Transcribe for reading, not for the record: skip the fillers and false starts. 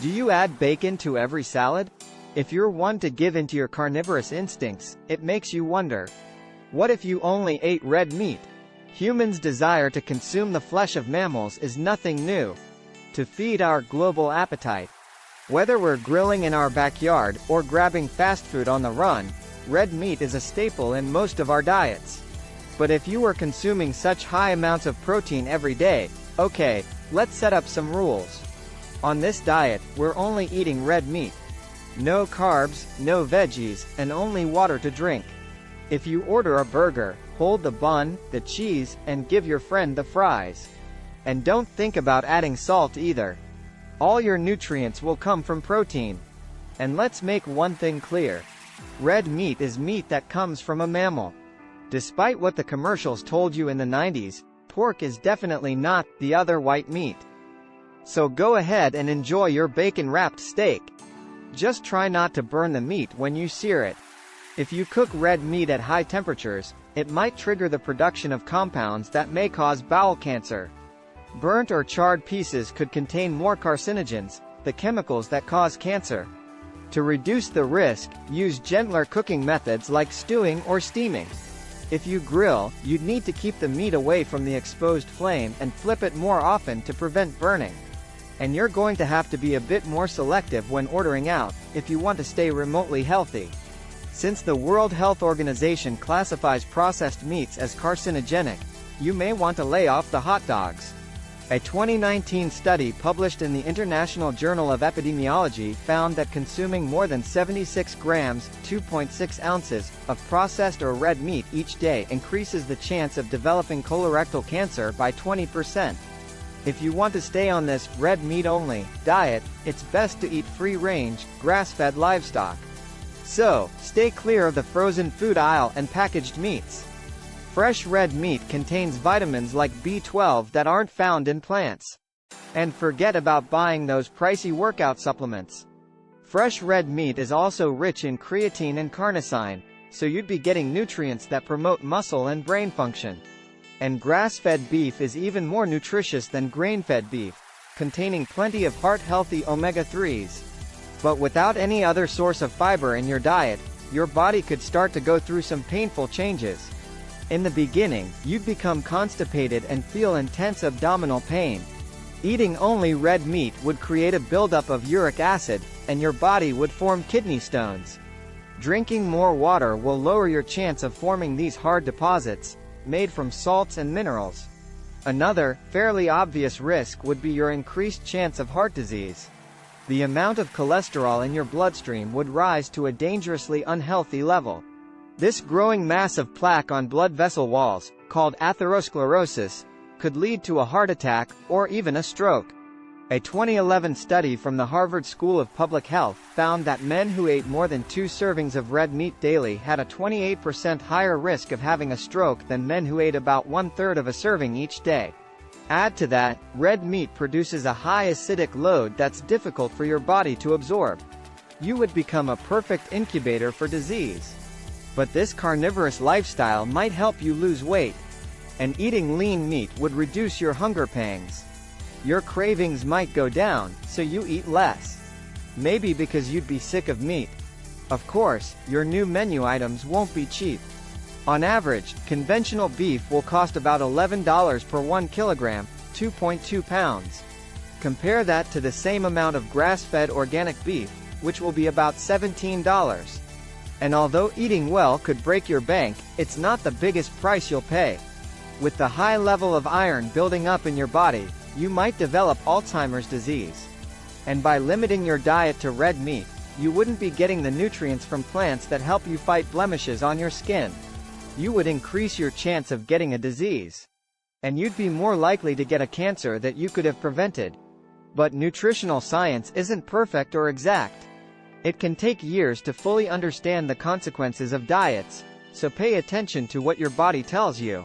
Do you add bacon to every salad? If you're one to give into your carnivorous instincts, it makes you wonder. What if you only ate red meat? Humans' desire to consume the flesh of mammals is nothing new. To feed our global appetite. Whether we're grilling in our backyard, or grabbing fast food on the run, red meat is a staple in most of our diets. But if you were consuming such high amounts of protein every day, okay, let's set up some rules. On this diet, we're only eating red meat. No carbs, no veggies, and only water to drink. If you order a burger, hold the bun, the cheese, and give your friend the fries. And don't think about adding salt either. All your nutrients will come from protein. And let's make one thing clear. Red meat is meat that comes from a mammal. Despite what the commercials told you in the 90s, pork is definitely not the other white meat. So go ahead and enjoy your bacon-wrapped steak. Just try not to burn the meat when you sear it. If you cook red meat at high temperatures, it might trigger the production of compounds that may cause bowel cancer. Burnt or charred pieces could contain more carcinogens, the chemicals that cause cancer. To reduce the risk, use gentler cooking methods like stewing or steaming. If you grill, you'd need to keep the meat away from the exposed flame and flip it more often to prevent burning. And you're going to have to be a bit more selective when ordering out, if you want to stay remotely healthy. Since the World Health Organization classifies processed meats as carcinogenic, you may want to lay off the hot dogs. A 2019 study published in the International Journal of Epidemiology found that consuming more than 76 grams (2.6 ounces) of processed or red meat each day increases the chance of developing colorectal cancer by 20%. If you want to stay on this red meat only diet, it's best to eat free-range, grass-fed livestock. So, stay clear of the frozen food aisle and packaged meats. Fresh red meat contains vitamins like B12 that aren't found in plants. And forget about buying those pricey workout supplements. Fresh red meat is also rich in creatine and carnosine, so you'd be getting nutrients that promote muscle and brain function. And grass-fed beef is even more nutritious than grain-fed beef, containing plenty of heart-healthy omega-3s. But without any other source of fiber in your diet, your body could start to go through some painful changes. In the beginning, you'd become constipated and feel intense abdominal pain. Eating only red meat would create a buildup of uric acid, and your body would form kidney stones. Drinking more water will lower your chance of forming these hard deposits, made from salts and minerals. Another, fairly obvious risk would be your increased chance of heart disease. The amount of cholesterol in your bloodstream would rise to a dangerously unhealthy level. This growing mass of plaque on blood vessel walls, called atherosclerosis, could lead to a heart attack, or even a stroke. A 2011 study from the Harvard School of Public Health found that men who ate more than 2 servings of red meat daily had a 28% higher risk of having a stroke than men who ate about 1/3 of a serving each day. Add to that, red meat produces a high acidic load that's difficult for your body to absorb. You would become a perfect incubator for disease. But this carnivorous lifestyle might help you lose weight. And eating lean meat would reduce your hunger pangs. Your cravings might go down, so you eat less. Maybe because you'd be sick of meat. Of course, your new menu items won't be cheap. On average, conventional beef will cost about $11 per 1 kilogram, 2.2 pounds. Compare that to the same amount of grass-fed organic beef, which will be about $17. And although eating well could break your bank, it's not the biggest price you'll pay. With the high level of iron building up in your body, you might develop Alzheimer's disease. And by limiting your diet to red meat, you wouldn't be getting the nutrients from plants that help you fight blemishes on your skin. You would increase your chance of getting a disease. And you'd be more likely to get a cancer that you could have prevented. But nutritional science isn't perfect or exact. It can take years to fully understand the consequences of diets, so pay attention to what your body tells you.